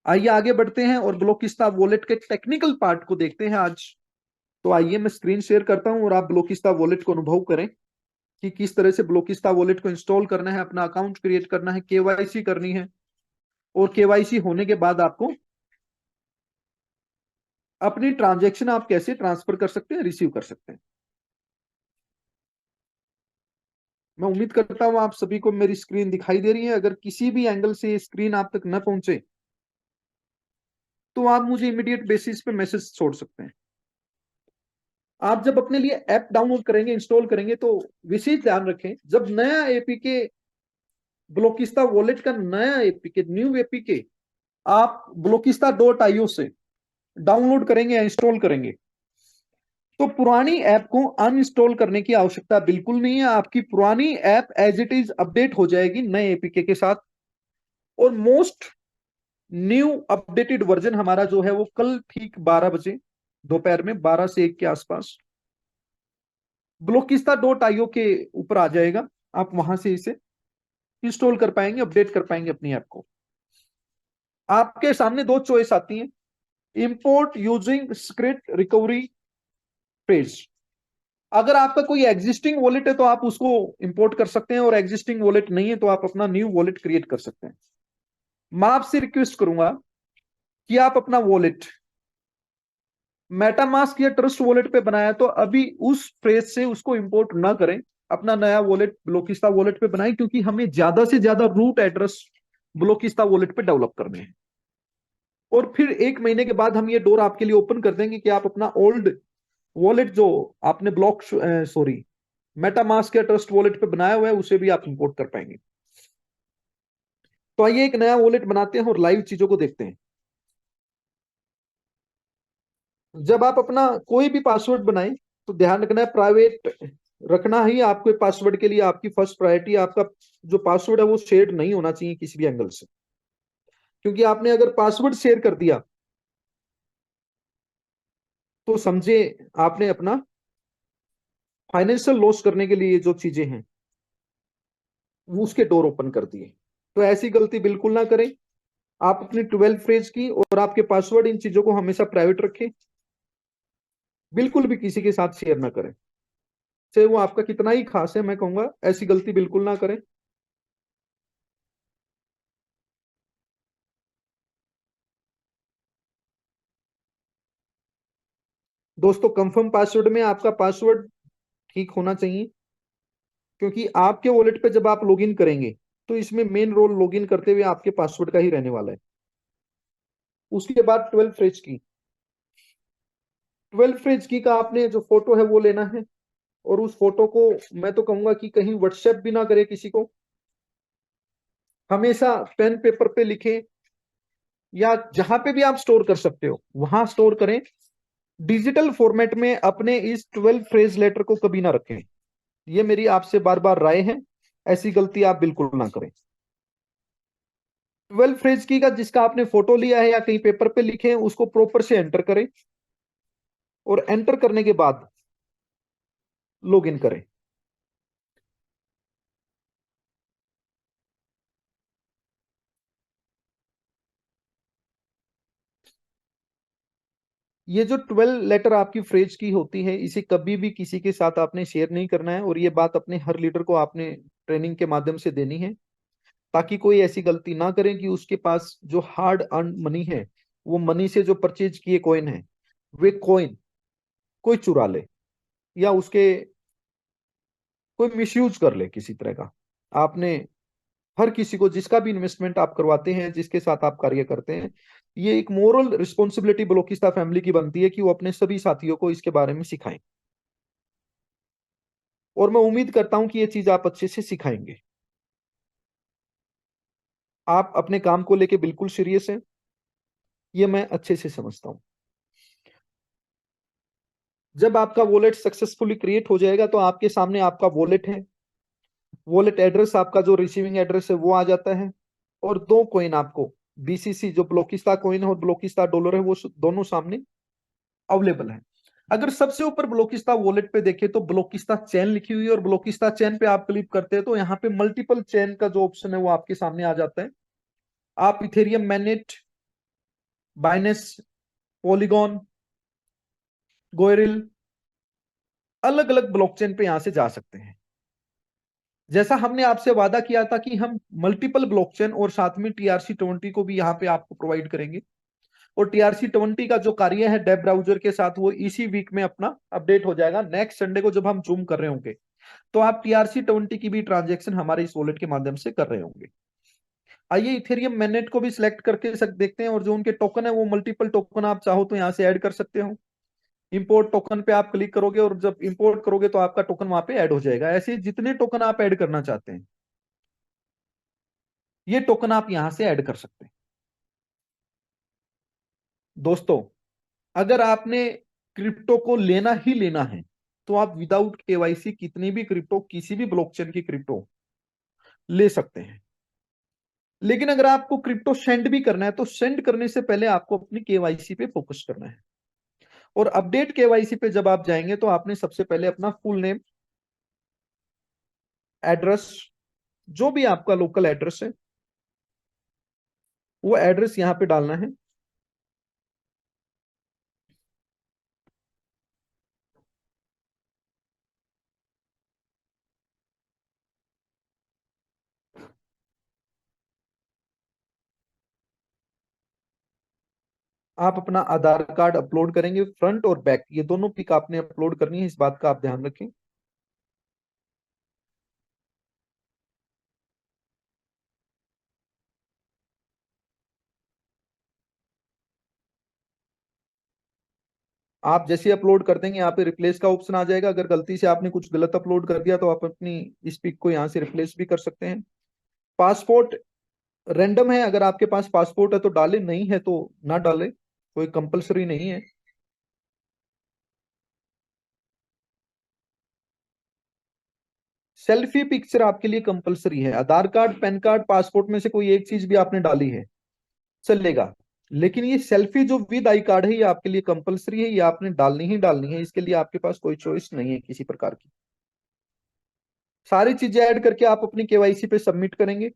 आइए आगे बढ़ते हैं और ब्लोकिस्ता वॉलेट के टेक्निकल पार्ट को देखते हैं आज। तो आइए मैं स्क्रीन शेयर करता हूं और आप ब्लोकिस्ता वॉलेट को अनुभव करें कि किस तरह से ब्लोकिस्ता वॉलेट को इंस्टॉल करना है, अपना अकाउंट क्रिएट करना है, केवाईसी करनी है और केवाईसी होने के बाद आपको अपनी ट्रांजैक्शन आप कैसे ट्रांसफर कर सकते हैं, रिसीव कर सकते हैं। मैं उम्मीद करता हूं आप सभी को मेरी स्क्रीन दिखाई दे रही है। अगर किसी भी एंगल से स्क्रीन आप तक न पहुंचे तो आप मुझे इमीडिएट बेसिस पे मैसेज छोड़ सकते हैं। आप जब अपने लिए ऐप डाउनलोड करेंगे, इंस्टॉल करेंगे, तो विशेष ध्यान रखें, जब नया एपीके ब्लोकिस्ता वॉलेट का नया एपीके, न्यू एपीके आप ब्लोकिस्ता डॉट आईओ से डाउनलोड करेंगे या इंस्टॉल करेंगे तो पुरानी ऐप को अनइंस्टॉल करने की आवश्यकता बिल्कुल नहीं है। आपकी पुरानी app as it is update हो जाएगी नए एपीके के साथ। और मोस्ट न्यू अपडेटेड वर्जन हमारा जो है वो कल ठीक 12 बजे दोपहर में 12 से 1 के आसपास ब्लोकिस्ता डॉट आईओ के ऊपर आ जाएगा। आप वहां से इसे इंस्टॉल कर पाएंगे, अपडेट कर पाएंगे अपनी ऐप को। आपके सामने दो चॉइस आती हैं, import using script recovery page. अगर आपका कोई एग्जिस्टिंग वॉलेट है तो आप उसको इंपोर्ट कर सकते हैं, और एग्जिस्टिंग वॉलेट नहीं है तो आप अपना न्यू वॉलेट क्रिएट कर सकते हैं। मैं आपसे रिक्वेस्ट करूंगा कि आप अपना वॉलेट मेटामास्क या ट्रस्ट वॉलेट पे बनाया तो अभी उस फ्रेज से उसको इंपोर्ट ना करें, अपना नया वॉलेट ब्लोकिस्ता वॉलेट पे बनाएं, क्योंकि हमें ज्यादा से ज्यादा रूट एड्रेस ब्लोकिस्ता वॉलेट पे डेवलप करने हैं। और फिर 1 महीने के बाद हम ये डोर आपके लिए ओपन कर देंगे कि आप अपना ओल्ड वॉलेट जो आपने मेटामास्क या ट्रस्ट वॉलेट पे बनाया हुआ है उसे भी आप इंपोर्ट कर पाएंगे। तो आइए एक नया वॉलेट बनाते हैं और लाइव चीजों को देखते हैं। जब आप अपना कोई भी पासवर्ड बनाएं तो ध्यान रखना है प्राइवेट रखना ही आपके पासवर्ड के लिए आपकी फर्स्ट प्रायोरिटी। आपका जो पासवर्ड है वो शेयर नहीं होना चाहिए किसी भी एंगल से, क्योंकि आपने अगर पासवर्ड शेयर कर दिया तो समझे आपने अपना फाइनेंशियल लॉस करने के लिए जो चीजें हैं वो उसके डोर ओपन कर दिए। तो ऐसी गलती बिल्कुल ना करें। आप अपनी 12 फ्रेज की और आपके पासवर्ड, इन चीजों को हमेशा प्राइवेट रखें, बिल्कुल भी किसी के साथ शेयर ना करें। चाहे वो आपका कितना ही खास है, मैं कहूंगा ऐसी गलती बिल्कुल ना करें। दोस्तों, कंफर्म पासवर्ड में आपका पासवर्ड ठीक होना चाहिए, क्योंकि आपके वॉलेट पे जब आप लॉगिन करेंगे तो इसमें मेन रोल लॉगिन करते हुए आपके पासवर्ड का ही रहने वाला है। उसके बाद 12 फ्रेज की का आपने जो फोटो है वो लेना है, और उस फोटो को मैं तो कहूंगा कि कहीं व्हाट्सएप भी ना करे किसी को, हमेशा पेन पेपर पे लिखें या जहां पे भी आप स्टोर कर सकते हो वहां स्टोर करें। डिजिटल फॉर्मेट में अपने इस 12 फ्रेज लेटर को कभी ना रखें। ये मेरी आपसे बार बार राय है, ऐसी गलती आप बिल्कुल ना करें। 12 फ्रेज की का जिसका आपने फोटो लिया है या कहीं पेपर पे लिखे उसको प्रॉपर से एंटर करें, और एंटर करने के बाद लॉग इन करें। ये जो 12 लेटर आपकी फ्रेज की होती है इसे कभी भी किसी के साथ आपने शेयर नहीं करना है, और ये बात अपने हर लीडर को आपने ट्रेनिंग के माध्यम से देनी है, ताकि कोई ऐसी गलती ना करें कि उसके पास जो हार्ड अर्न मनी है, वो मनी से जो परचेज किए कॉइन है, वे कॉइन कोई चुरा ले या उसके कोई मिसयूज कर ले किसी तरह का। आपने हर किसी को, जिसका भी इन्वेस्टमेंट आप करवाते हैं, जिसके साथ आप कार्य करते हैं, ये एक मोरल रिस्पॉन्सिबिलिटी ब्लोकिस्ता फैमिली की बनती है कि वो अपने सभी साथियों को इसके बारे में सिखाएं। और मैं उम्मीद करता हूं कि ये चीज आप अच्छे से सिखाएंगे। आप अपने काम को लेके बिल्कुल सीरियस हैं, ये मैं अच्छे से समझता हूं। जब आपका वॉलेट सक्सेसफुली क्रिएट हो जाएगा तो आपके सामने आपका वॉलेट है, वॉलेट एड्रेस आपका जो रिसीविंग एड्रेस है वो आ जाता है, और दो कॉइन आपको बीसीसी जो ब्लोकिस्ता कॉइन है और ब्लोकिस्ता डॉलर है वो दोनों सामने अवेलेबल है। अगर सबसे ऊपर ब्लोकिस्ता वॉलेट पे देखें तो ब्लोकिस्ता चेन लिखी हुई है, और ब्लोकिस्ता चेन पे आप क्लिक करते हैं तो यहाँ पे मल्टीपल चेन का जो ऑप्शन है वो आपके सामने आ जाता है। आप इथेरियम, मैनेट, बाइनेंस, पॉलीगॉन, गोयरिल, अलग अलग ब्लॉकचेन पे यहां से जा सकते हैं। जैसा हमने आपसे वादा किया था कि हम मल्टीपल ब्लॉकचेन और साथ में TRC-20 को भी यहाँ पे आपको प्रोवाइड करेंगे, और TRC-20 का जो कार्य है डेब ब्राउजर के साथ वो इसी वीक में अपना अपडेट हो जाएगा। नेक्स्ट संडे को जब हम जूम कर रहे होंगे तो आप TRC-20 की भी ट्रांजेक्शन हमारे इस वॉलेट के माध्यम से कर रहे होंगे। आइए इथेरियम मैनेट को भी सिलेक्ट करके देखते हैं, और जो उनके टोकन है वो मल्टीपल टोकन आप चाहो तो यहाँ से ऐड कर सकते हो। इंपोर्ट टोकन पे आप क्लिक करोगे, और जब इंपोर्ट करोगे तो आपका टोकन वहां पे ऐड हो जाएगा। ऐसे जितने टोकन आप ऐड करना चाहते हैं ये टोकन आप यहां से ऐड कर सकते हैं। दोस्तों, अगर आपने क्रिप्टो को लेना ही लेना है तो आप विदाउट KYC कितनी भी क्रिप्टो, किसी भी ब्लॉकचेन की क्रिप्टो ले सकते हैं। लेकिन अगर आपको क्रिप्टो सेंड भी करना है तो सेंड करने से पहले आपको अपनी KYC पे फोकस करना है। और अपडेट KYC पे जब आप जाएंगे तो आपने सबसे पहले अपना फुल नेम, एड्रेस, जो भी आपका लोकल एड्रेस है वो एड्रेस यहां पे डालना है। आप अपना आधार कार्ड अपलोड करेंगे, फ्रंट और बैक ये दोनों पिक आपने अपलोड करनी है, इस बात का आप ध्यान रखें। आप जैसे अपलोड कर देंगे यहाँ पे रिप्लेस का ऑप्शन आ जाएगा। अगर गलती से आपने कुछ गलत अपलोड कर दिया तो आप अपनी इस पिक को यहाँ से रिप्लेस भी कर सकते हैं। पासपोर्ट रैंडम है, अगर आपके पास पासपोर्ट है तो डाले, नहीं है तो ना डाले, कोई कंपलसरी नहीं है। सेल्फी पिक्चर आपके लिए कंपलसरी है। आधार कार्ड, पैन कार्ड, पासपोर्ट में से कोई एक चीज भी आपने डाली है चलेगा, लेकिन ये सेल्फी जो विद आई कार्ड है ये आपके लिए कंपलसरी है, ये आपने डालनी ही डालनी है। इसके लिए आपके पास कोई चॉइस नहीं है किसी प्रकार की। सारी चीजें ऐड करके आप अपनी KYC पे सबमिट करेंगे।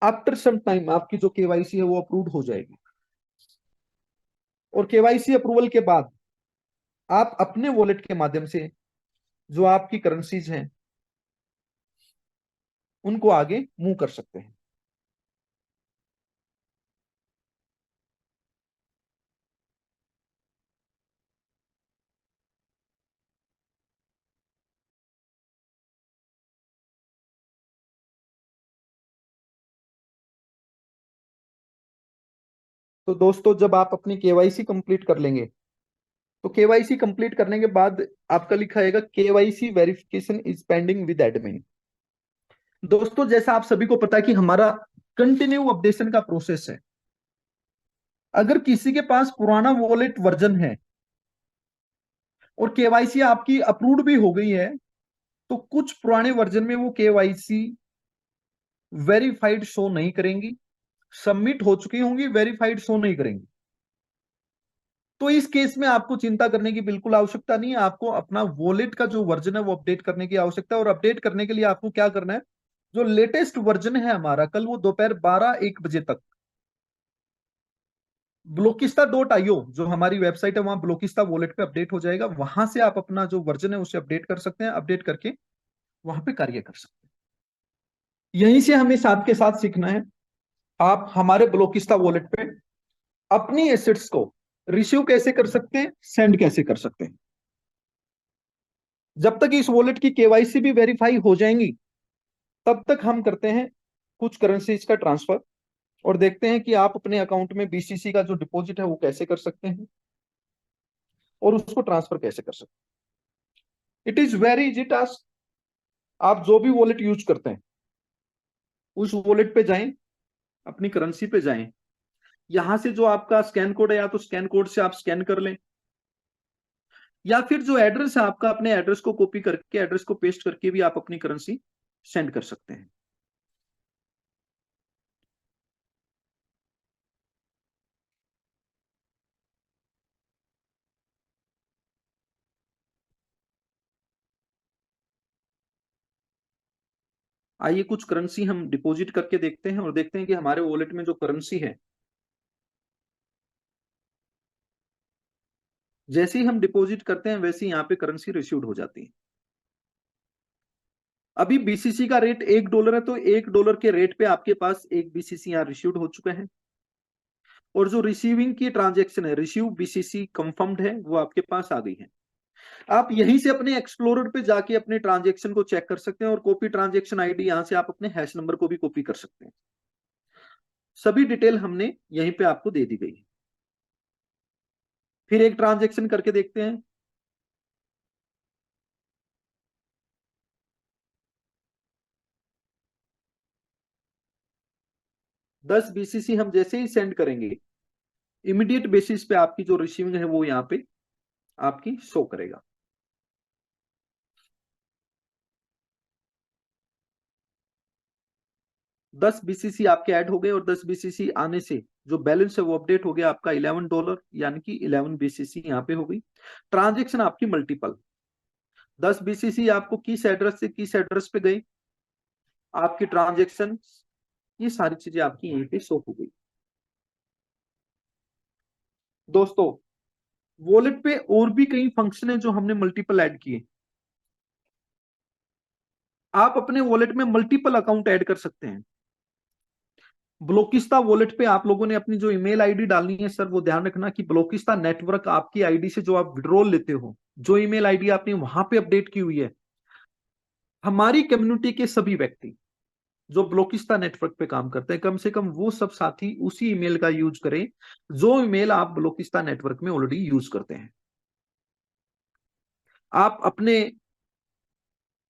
आफ्टर सम टाइम आपकी जो KYC है वो अप्रूव हो जाएगी, और KYC अप्रूवल के बाद आप अपने वॉलेट के माध्यम से जो आपकी करेंसीज हैं उनको आगे मूव कर सकते हैं। तो दोस्तों, जब आप अपनी KYC कंप्लीट कर लेंगे तो KYC कंप्लीट करने के बाद आपका लिखा आएगा KYC verification is pending with admin. दोस्तों, जैसा आप सभी को पता है कि हमारा कंटिन्यू अपडेशन का प्रोसेस है। अगर किसी के पास पुराना वॉलेट वर्जन है और KYC आपकी अप्रूव्ड भी हो गई है तो कुछ पुराने वर्जन में वो KYC वेरीफाइड शो नहीं करेंगी, सबमिट हो चुकी होंगी, वेरीफाइड शो नहीं करेंगी। तो इस केस में आपको चिंता करने की बिल्कुल आवश्यकता नहीं है। आपको अपना वॉलेट का जो वर्जन है वो अपडेट करने की आवश्यकता है, और अपडेट करने के लिए आपको क्या करना है, जो लेटेस्ट वर्जन है हमारा, कल वो दोपहर 12-1 बजे तक ब्लोकिस्ता.io जो हमारी वेबसाइट है वहां ब्लोकिस्ता वॉलेट पे अपडेट हो जाएगा। वहां से आप अपना जो वर्जन है उसे अपडेट कर सकते हैं, अपडेट करके वहां पे कार्य कर सकते हैं। यहीं से हमें साथ के साथ सीखना है। आप हमारे ब्लोकिस्ता वॉलेट पे अपनी एसेट्स को रिसीव कैसे कर सकते हैं, सेंड कैसे कर सकते हैं। जब तक इस वॉलेट की KYC भी वेरीफाई हो जाएंगी तब तक हम करते हैं कुछ करेंसीज का ट्रांसफर, और देखते हैं कि आप अपने अकाउंट में BCC का जो डिपॉजिट है वो कैसे कर सकते हैं और उसको ट्रांसफर कैसे कर सकते हैं। It is very easy task. आप जो भी वॉलेट यूज करते हैं उस वॉलेट पे जाएं, अपनी करेंसी पे जाएं, यहां से जो आपका स्कैन कोड है या तो स्कैन कोड से आप स्कैन कर लें, या फिर जो एड्रेस है आपका, अपने एड्रेस को कॉपी करके एड्रेस को पेस्ट करके भी आप अपनी करेंसी सेंड कर सकते हैं। आइए कुछ करेंसी हम डिपॉजिट करके देखते हैं और देखते हैं कि हमारे वॉलेट में जो करेंसी है, जैसे ही हम डिपॉजिट करते हैं वैसे ही यहाँ पे करेंसी रिसीव्ड हो जाती है। अभी बीसीसी का रेट $1 है, तो $1 के रेट पे आपके पास एक बीसीसी यहाँ रिसीव्ड हो चुका है। और जो रिसीविंग की ट्रांजेक्शन है, रिसीव बीसीसी कंफर्म्ड है, वो आपके पास आ गई है। आप यहीं से अपने एक्सप्लोरर पे जाके अपने ट्रांजेक्शन को चेक कर सकते हैं और कॉपी ट्रांजेक्शन आईडी यहां से आप अपने हैश नंबर को भी कॉपी कर सकते हैं। सभी डिटेल हमने यहीं पे आपको दे दी गई है। फिर एक ट्रांजेक्शन करके देखते हैं। दस बीसीसी हम जैसे ही सेंड करेंगे, इमीडिएट बेसिस पे आपकी जो रिसीविंग है वो यहाँ पे आपकी शो करेगा। 10 बीसीसी आपके ऐड हो गए और 10 बीसीसी आने से जो बैलेंस है वो अपडेट हो गया आपका $11, यानी कि 11 बीसीसी यहाँ पे हो गई। ट्रांजेक्शन आपकी मल्टीपल, 10 बीसीसी आपको किस एड्रेस से किस एड्रेस पे गई, आपकी ट्रांजेक्शन, ये सारी चीजें आपकी यहीं पे शो हो गई। दोस्तों, वॉलेट पे और भी कई फंक्शन है जो हमने मल्टीपल ऐड किए। आप अपने वॉलेट में मल्टीपल अकाउंट ऐड कर सकते हैं। ब्लोकिस्ता वॉलेट पे आप लोगों ने अपनी जो ईमेल आईडी डालनी है सर, वो ध्यान रखना कि ब्लोकिस्ता नेटवर्क आपकी आईडी से जो आप विड्रॉल लेते हो, जो ईमेल आईडी आपने वहां पे अपडेट की हुई है, हमारी कम्युनिटी के सभी व्यक्ति जो ब्लोकिस्ता नेटवर्क पे काम करते हैं, कम से कम वो सब साथी उसी ईमेल का यूज करें जो ईमेल आप ब्लोकिस्ता नेटवर्क में ऑलरेडी यूज करते हैं। आप अपने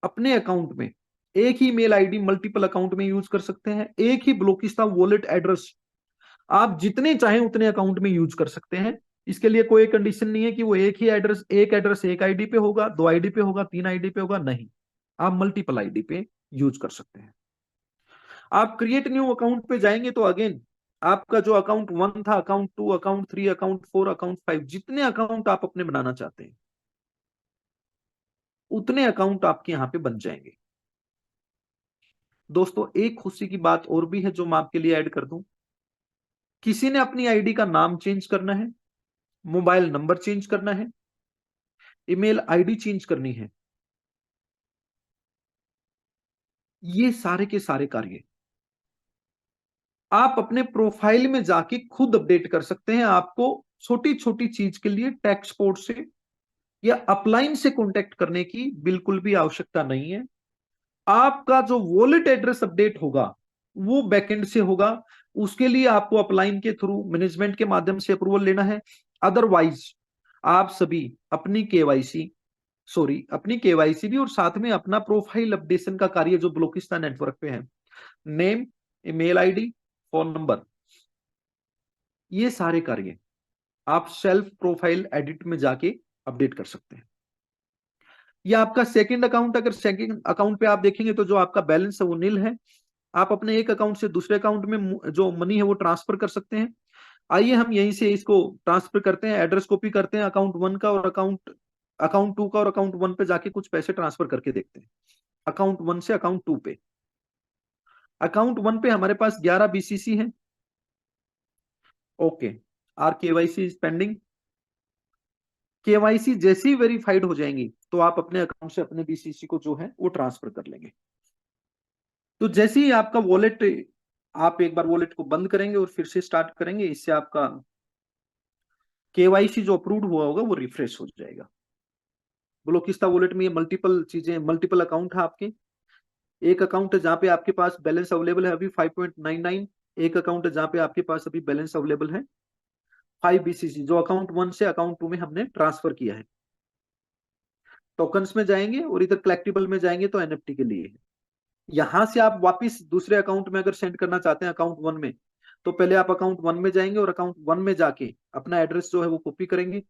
अपने अकाउंट में एक ही मेल आईडी मल्टीपल अकाउंट में यूज कर सकते हैं। एक ही ब्लोकिस्ता वॉलेट एड्रेस आप जितने चाहें उतने अकाउंट में यूज कर सकते हैं। इसके लिए कोई कंडीशन नहीं है कि वो एक ही एड्रेस एक आईडी पे होगा, 2 आईडी पे होगा, 3 आईडी पे होगा, नहीं, आप मल्टीपल आईडी पे यूज कर सकते हैं। आप क्रिएट न्यू अकाउंट पे जाएंगे तो अगेन आपका जो अकाउंट 1 था, अकाउंट 2, अकाउंट 3, अकाउंट 4, अकाउंट 5, जितने अकाउंट आप अपने बनाना चाहते हैं उतने अकाउंट आपके यहां पे बन जाएंगे। दोस्तों, एक खुशी की बात और भी है जो मैं आपके लिए ऐड कर दूं। किसी ने अपनी आईडी का नाम चेंज करना है, मोबाइल नंबर चेंज करना है, ईमेल आईडी चेंज करनी है, ये सारे के सारे कार्य आप अपने प्रोफाइल में जाके खुद अपडेट कर सकते हैं। आपको छोटी छोटी चीज के लिए टैक्स सपोर्ट से या अपलाइन से कांटेक्ट करने की बिल्कुल भी आवश्यकता नहीं है। आपका जो वॉलेट एड्रेस अपडेट होगा वो बैकएंड से होगा। उसके लिए आपको अपलाइन के थ्रू मैनेजमेंट के माध्यम से अप्रूवल लेना है। अदरवाइज आप सभी अपनी केवाईसी भी और साथ में अपना प्रोफाइल अपडेशन का कार्य जो ब्लोकिस्ता नेटवर्क पे है, name, email ID, phone number, ये सारे कार्य आप सेल्फ प्रोफाइल एडिट में जाके अपडेट कर सकते हैं। या आपका सेकंड अकाउंट, अगर सेकंड अकाउंट पे आप देखेंगे तो जो आपका बैलेंस है वो नील है। आप अपने एक अकाउंट से दूसरे अकाउंट में जो मनी है वो ट्रांसफर कर सकते हैं। आइए हम यहीं से इसको ट्रांसफर करते हैं, एड्रेस कॉपी करते हैं अकाउंट 1 का और अकाउंट 2 का, और अकाउंट 1 पे जाके कुछ पैसे ट्रांसफर करके देखते हैं। अकाउंट 1 से अकाउंट 2 पे, अकाउंट 1 पे हमारे पास 11 बीसीसी है। Okay, R KYC is pending. KYC जैसी वेरीफाइड हो जाएंगी तो आप अपने अकाउंट से अपने बीसीसी को जो है वो ट्रांसफर कर लेंगे। तो जैसे ही आपका वॉलेट, आप एक बार वॉलेट को बंद करेंगे और फिर से स्टार्ट करेंगे, इससे आपका केवाईसी जो अप्रूव्ड हुआ होगा वो रिफ्रेश हो जाएगा। ब्लोकिस्ता वॉलेट में ये मल्टीपल चीजें, मल्टीपल अकाउंट है आपके। एक अकाउंट है जहां पे आपके पास बैलेंस अवेलेबल है अभी 5.99। एक अकाउंट है जहां पे आपके पास अभी बैलेंस अवेलेबल है 5 बीसीसी, जो अकाउंट 1 से अकाउंट 2 में हमने ट्रांसफर किया है। टोकन्स में जाएंगे और इधर कलेक्टिबल में जाएंगे तो एनएफटी के लिए है। यहां से आप वापिस दूसरे अकाउंट में अगर सेंड करना चाहते हैं अकाउंट 1 में, तो पहले आप अकाउंट 1 में जाएंगे और अकाउंट 1 में जाके अपना एड्रेस जो है वो कॉपी करेंगे।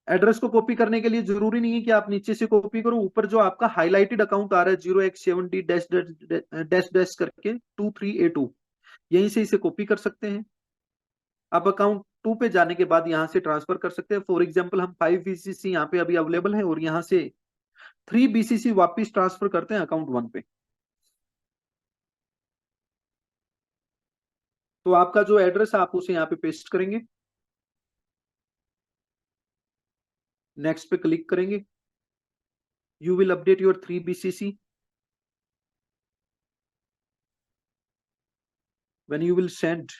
एड्रेस को कॉपी करने के लिए जरूरी नहीं है कि आप नीचे से कॉपी करो, ऊपर जो आपका हाईलाइटेड अकाउंट आ रहा है 0x70 डैश डैश डैश करके 23A2, यहीं से इसे कॉपी कर सकते हैं। आप अकाउंट 2 पे जाने के बाद यहां से ट्रांसफर कर सकते हैं। फॉर एग्जांपल हम 5 बीसीसी यहाँ पे अभी अवेलेबल है और यहाँ से 3 BCC वापस ट्रांसफर करते हैं अकाउंट 1 पे। तो आपका जो एड्रेस है आप उसे यहाँ पे पेस्ट करेंगे, नेक्स्ट पे क्लिक करेंगे, you will update your 3 BCC। when you will send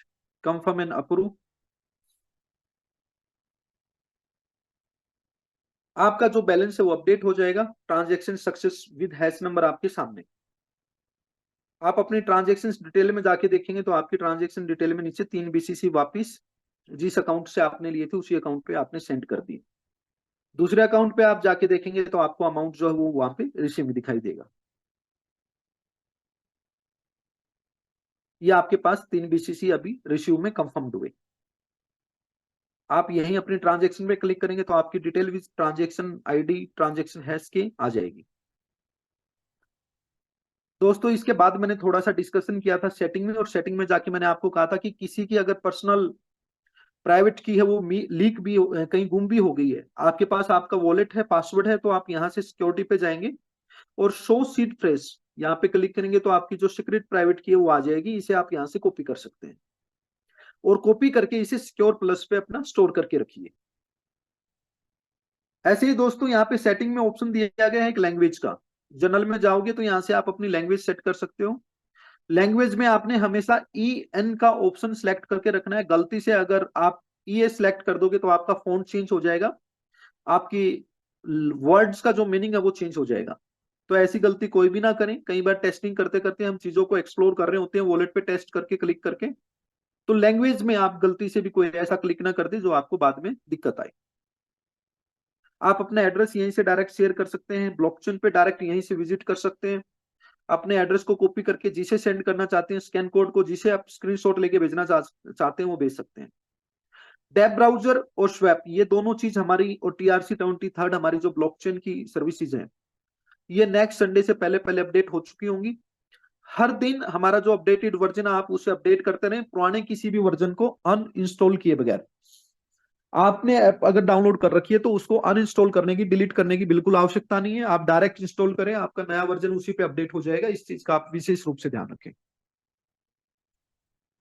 confirm and approve, आपका जो बैलेंस है वो अपडेट हो जाएगा। Transaction success with hash number आपके सामने। आप अपनी ट्रांजैक्शन डिटेल में जाके देखेंगे तो आपकी ट्रांजैक्शन डिटेल में नीचे 3 BCC वापिस जिस अकाउंट से आपने लिए थे उसी अकाउंट पे आपने सेंड कर दिए। दूसरे अकाउंट पे आप जाके देखेंगे तो आपको अमाउंट जो है वो वहां पे रिसीव में दिखाई देगा। ये आपके पास 3 BCC अभी रिसीव में कंफर्म्ड हुए। आप यहीं अपनी ट्रांजैक्शन पे क्लिक करेंगे तो आपकी detail with transaction ID transaction hash के आ जाएगी। दोस्तों इसके बाद मैंने थोड़ा सा डिस्कशन किया था सेटिंग में, और सेटिंग में जाके मैंने आपको कहा था कि किसी की अगर पर्सनल प्राइवेट की है वो लीक भी कहीं गुम भी हो गई है, आपके पास आपका वॉलेट है, पासवर्ड है, तो आप यहाँ से सिक्योरिटी पे जाएंगे और शो सीड फ्रेश यहाँ पे क्लिक करेंगे तो आपकी जो सीक्रेट प्राइवेट की है वो आ जाएगी। इसे आप यहाँ से कॉपी कर सकते हैं और कॉपी करके इसे सिक्योर प्लस पे अपना स्टोर करके रखिए। ऐसे ही दोस्तों यहाँ पे सेटिंग में ऑप्शन दिया गया है एक लैंग्वेज का। जनरल में जाओगे तो यहाँ से आप अपनी लैंग्वेज सेट कर सकते हो। लैंग्वेज में आपने हमेशा EN का ऑप्शन सेलेक्ट करके रखना है। गलती से अगर आप EA सेलेक्ट कर दोगे तो आपका फॉन्ट चेंज हो जाएगा, आपकी वर्ड्स का जो मीनिंग है वो चेंज हो जाएगा। तो ऐसी गलती कोई भी ना करें। कई बार टेस्टिंग करते करते हम चीजों को एक्सप्लोर कर रहे होते हैं वॉलेट पे टेस्ट करके क्लिक करके, तो लैंग्वेज में आप गलती से भी कोई ऐसा क्लिक ना कर दे जो आपको बाद में दिक्कत आए। आप अपना एड्रेस यहीं से डायरेक्ट शेयर कर सकते हैं, ब्लॉकचेन पे डायरेक्ट यहीं से विजिट कर सकते हैं। अपने एड्रेस को कॉपी करके जिसे सेंड करना चाहते हैं, स्कैन कोड को जिसे आप स्क्रीनशॉट लेके भेजना चाहते हैं वो भेज सकते हैं। डेब ब्राउजर और स्वैप ये दोनों चीज हमारी, और TRC-23 हमारी जो ब्लॉकचेन की सर्विसेज हैं, ये नेक्स्ट संडे से पहले पहले अपडेट हो चुकी होंगी। हर दिन हमारा जो अपडेटेड वर्जन है आप उसे अपडेट करते रहें, पुराने किसी भी वर्जन को अनइंस्टॉल किए बगैर। आपने ऐप अगर डाउनलोड कर रखी है तो उसको अनइंस्टॉल करने की, डिलीट करने की बिल्कुल आवश्यकता नहीं है। आप डायरेक्ट इंस्टॉल करें, आपका नया वर्जन उसी पे अपडेट हो जाएगा। इस चीज का आप विशेष रूप से ध्यान रखें।